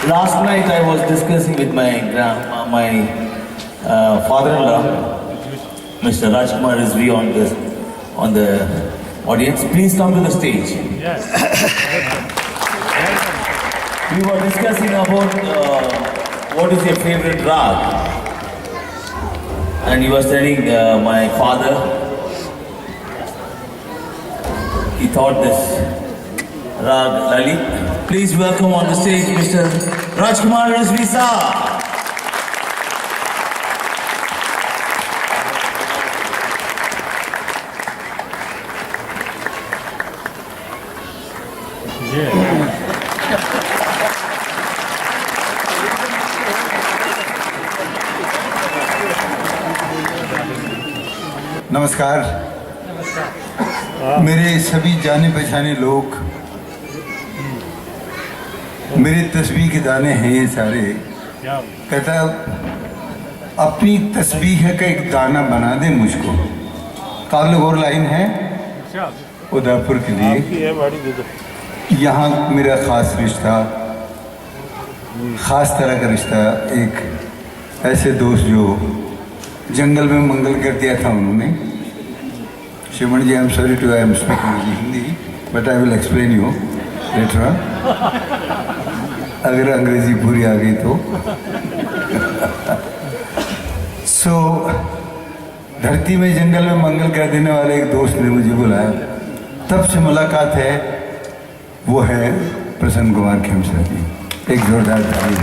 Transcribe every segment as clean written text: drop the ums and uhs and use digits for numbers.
Last night I was discussing with my father-in-law, Mr. Rajkumar Rizvi, on the audience. Please come to the stage. Yes. We were discussing about what is your favorite rag, and he was telling my father. He thought this rag Lalit. Please welcome on the stage Mr. Rajkumar Rizvi Sir. नमस्कार। मेरे सभी जाने पहचाने लोग, मेरे तस्बीह के दाने हैं ये सारे। कहता अपनी तस्बीह का एक दाना बना दे मुझको। काबिल गौर लाइन है उदयपुर के लिए। यहाँ मेरा ख़ास रिश्ता, ख़ास तरह का रिश्ता, एक ऐसे दोस्त जो जंगल में मंगल कर दिया था उन्होंने। Shivamani ji, I am sorry to I am speaking Hindi, but I will explain you later on, अगर अंग्रेजी पूरी आ गई तो। सो धरती में जंगल में मंगल कर देने वाले एक दोस्त ने मुझे बुलाया, तब से मुलाकात है। वो है प्रसन्न कुमार खेमसा जी। एक जोरदार ताली।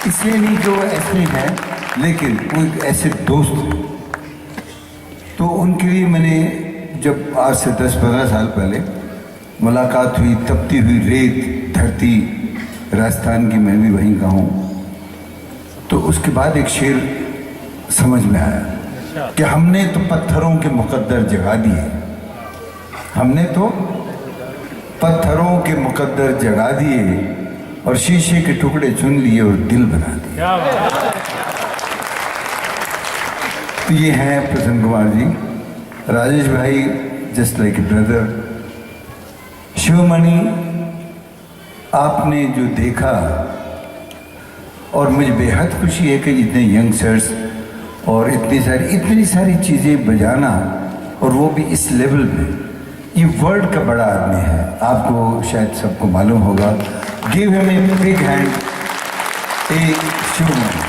इसलिए नहीं कि वो ऐसे हैं, लेकिन वो एक ऐसे दोस्त हैं। तो उनके लिए मैंने जब आज से 10-15 साल पहले मुलाकात हुई, तपती हुई रेत धरती राजस्थान की, मैं भी वहीं का हूँ, तो उसके बाद एक शेर समझ में आया कि हमने तो पत्थरों के मुकद्दर जगा दिए, हमने तो पत्थरों के मुकद्दर जगा दिए और शीशे के टुकड़े चुन लिए और दिल बना दिए। तो ये हैं प्रसन्न कुमार जी, राजेश भाई just like a brother. Sivamani, आपने जो देखा, और मुझे बेहद खुशी है कि इतने यंगस्टर्स और इतनी सारी चीज़ें बजाना, और वो भी इस लेवल पे। ये वर्ल्ड का बड़ा आदमी है, आपको शायद सबको मालूम होगा। Give him a big hand, a Shivamani.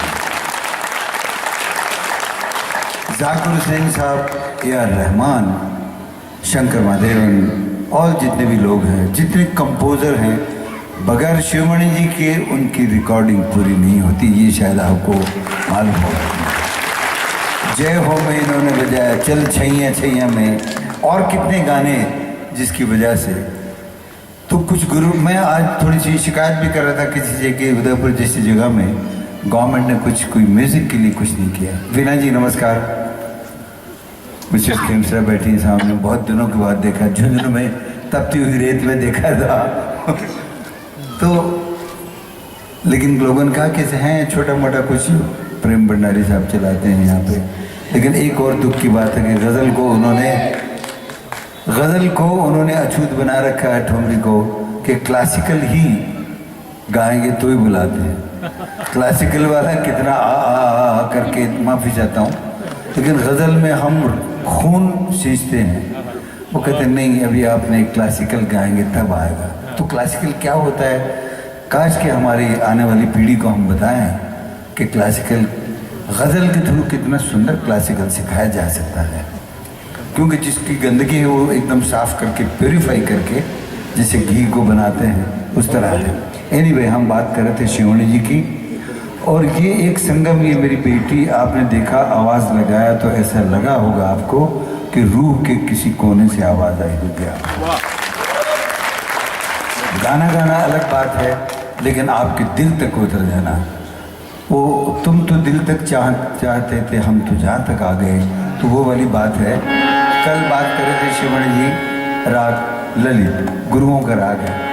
Zakir Hussain sahab, A R Rahman, Shankar Mahadevan, और जितने भी लोग हैं, जितने कंपोज़र हैं, बगैर शिवमणि जी के उनकी रिकॉर्डिंग पूरी नहीं होती। ये शायद आपको मालूम होगा। जय हो में इन्होंने बजाया, चल छैया छैया में, और कितने गाने जिसकी वजह से। तो कुछ गुरु, मैं आज थोड़ी सी शिकायत भी कर रहा था किसी जगह, उदयपुर जैसी जगह में गवर्नमेंट ने कोई म्यूज़िक के लिए कुछ नहीं किया। वीना जी नमस्कार। मिसेस खेमसा बैठी सामने, बहुत दिनों के बाद देखा, झुंझुनू में तपती हुई रेत में देखा था। तो लेकिन लोगन कहा कि हैं छोटा मोटा कुछ प्रेम भंडारी साहब चलाते हैं यहाँ पे। लेकिन एक और दुख की बात है कि गज़ल को उन्होंने अछूत बना रखा है, ठुमरी को, कि क्लासिकल ही गाएंगे तो ही बुलाते हैं। क्लासिकल वाला कितना आ करके, माफ़ी चाहता हूँ, लेकिन गज़ल में हम खून सींचते हैं। वो कहते हैं नहीं, अभी आपने क्लासिकल गाएंगे तब आएगा। तो क्लासिकल क्या होता है? काश कि हमारी आने वाली पीढ़ी को हम बताएं कि क्लासिकल, गज़ल के थ्रू कितना सुंदर क्लासिकल सिखाया जा सकता है। क्योंकि जिसकी गंदगी है वो एकदम साफ करके, प्योरीफाई करके, जैसे घी को बनाते हैं, उस तरह है। एनीवे, हम बात कर रहे थे शिवमणि जी की, और ये एक संगम, ये मेरी बेटी, आपने देखा, आवाज़ लगाया तो ऐसा लगा होगा आपको कि रूह के किसी कोने से आवाज़ आई होगी। गाना अलग बात है, लेकिन आपके दिल तक उतर जाना, वो तुम तो दिल तक चाहते थे, हम तो जहाँ तक आ गए, तो वो वाली बात है। कल बात कर रहे थे शिवमणि जी, राग ललित, गुरुओं का राग है।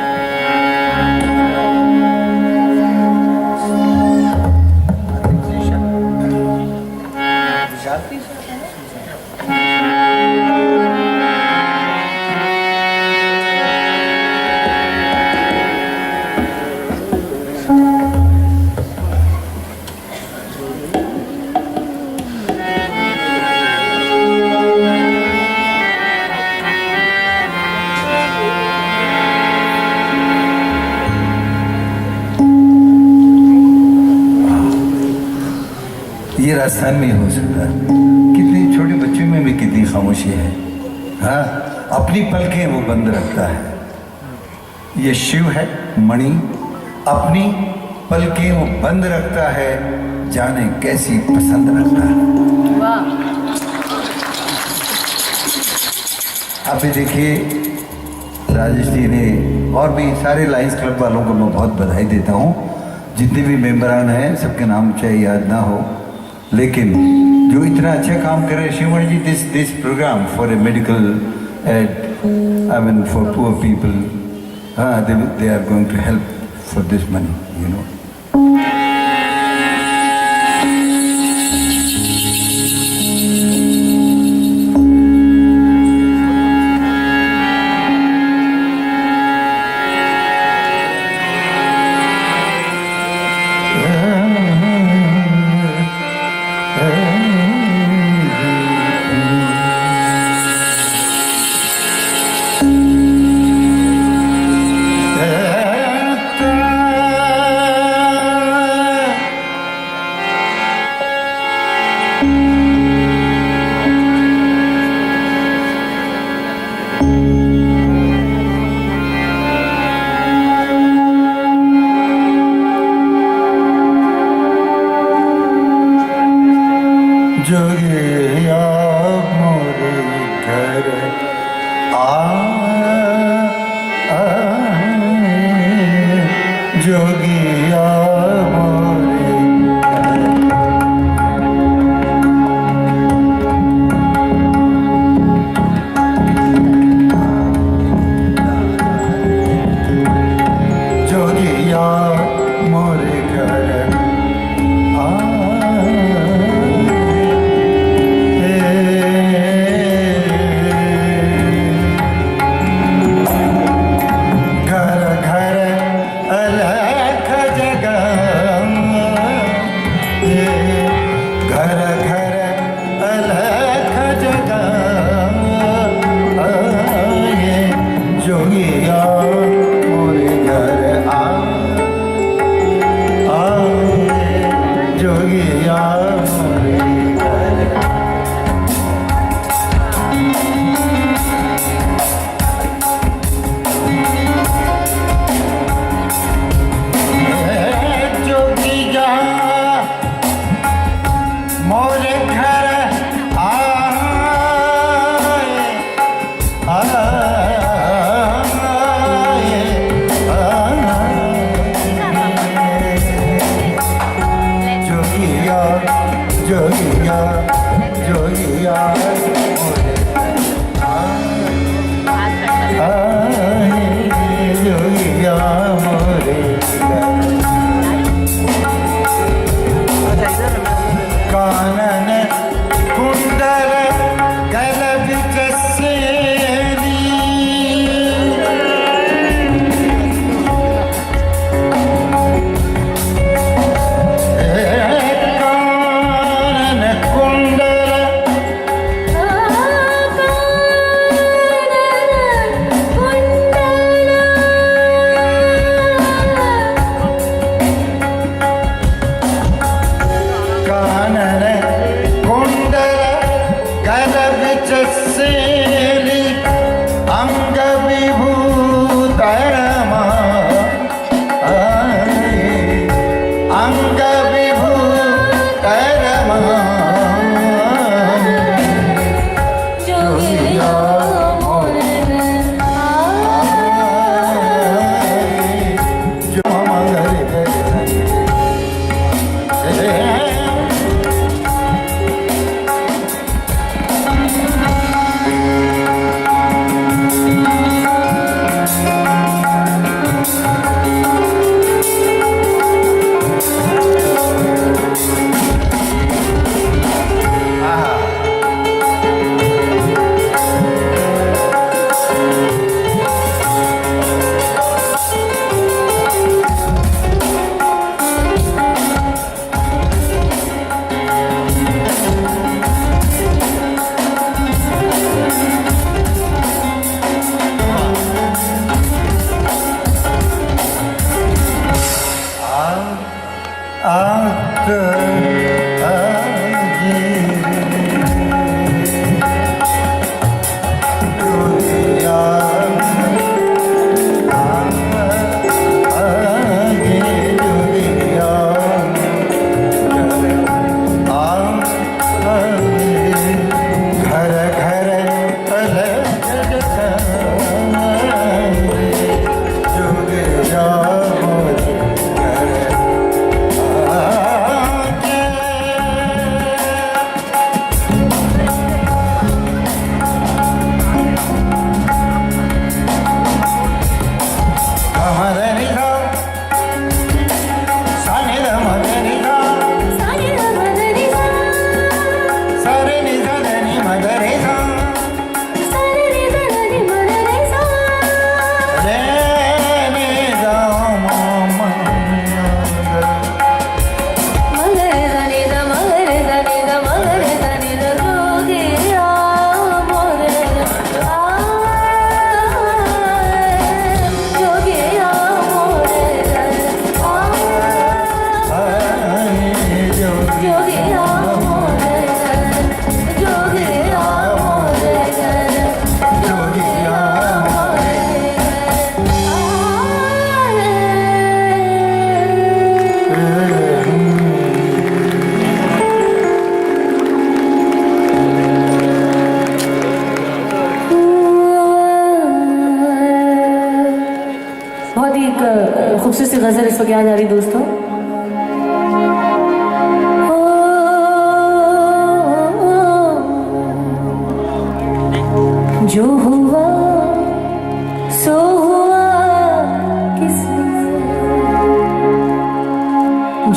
ये राजस्थान में ही हो सकता है। कितने छोटे बच्चों में भी कितनी खामोशी है। हाँ, अपनी पलकें वो बंद रखता है। ये शिव है मणि, अपनी पलकें वो बंद रखता है, जाने कैसी पसंद रखता है। वाह। अभी देखिए राजेश जी ने और भी सारे लायंस क्लब वालों को मैं बहुत बधाई देता हूँ। जितने भी मेंबरान हैं सबके नाम चाहे याद ना हो, लेकिन जो इतना अच्छा काम कर रहे हैं Shivamani ji, this programme for a medical aid, I mean for poor people, हाँ, they are going to help for this money, you know. जोगिया मोरे घर जोगिया मोरे जोगिया मोरे घर गजल इस वक्त याद आ रही दोस्तों। जो हुआ सो हुआ किस लिए,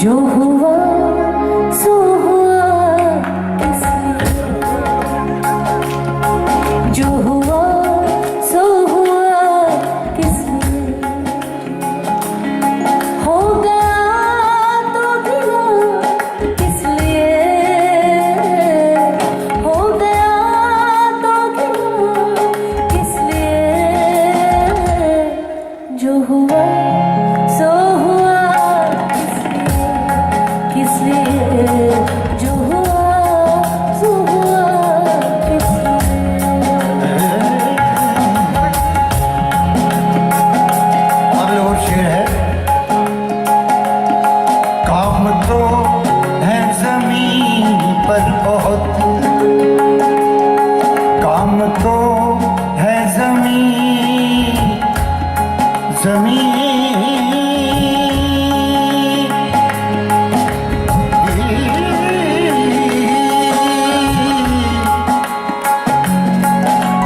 जो हुआ सो हुआ किस लिए, जो हुआ सो हुआ किस लिए, हो गया तो गिला किस लिए, हो गया तो गिला किस लिए, जो हुआ सो हुआ किस लिए, जो हुआ सो हुआ किस लिए। अब और शेर है। काम तो है जमीन पर बहुत, काम तो है जमीन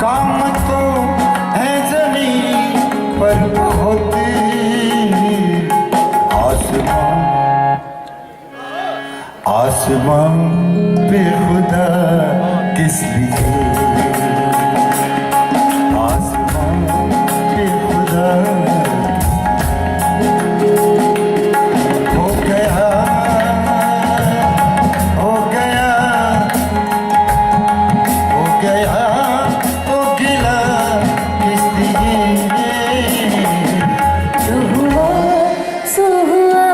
काम तो है जमीन पर बहुत, आसमां आसमां पे खुदा किस लिए, आसमां पे खुदा हो गया हो गया हो गया हो गिला किस लिए, जो हुआ सो हुआ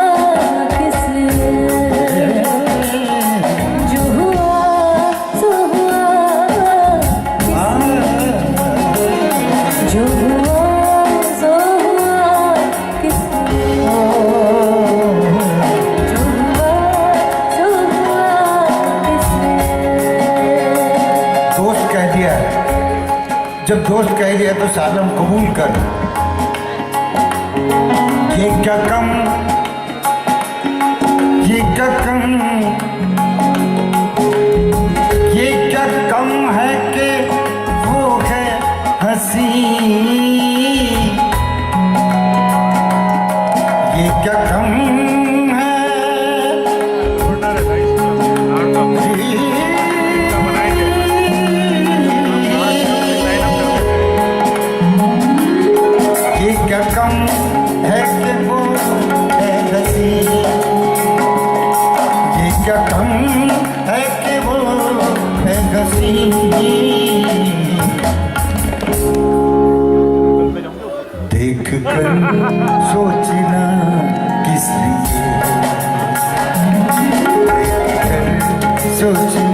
किस लिए, जो हुआ सो हुआ किस लिए, जो हुआ सो हुआ किस लिए, जो हुआ सो हुआ किस लिए। दोस्त कह दिया है, जब दोस्त कह दिया तो सालम कबूल कर। ये क्या कम ये क्या कम ये क्या कम है कि वो है हंसी, ये क्या कम है ये क्या कम है कि वो है हंसी, ये क्या कम है कि वो है हंसी, देख कर सोचना किस लिए, देख कर सोचना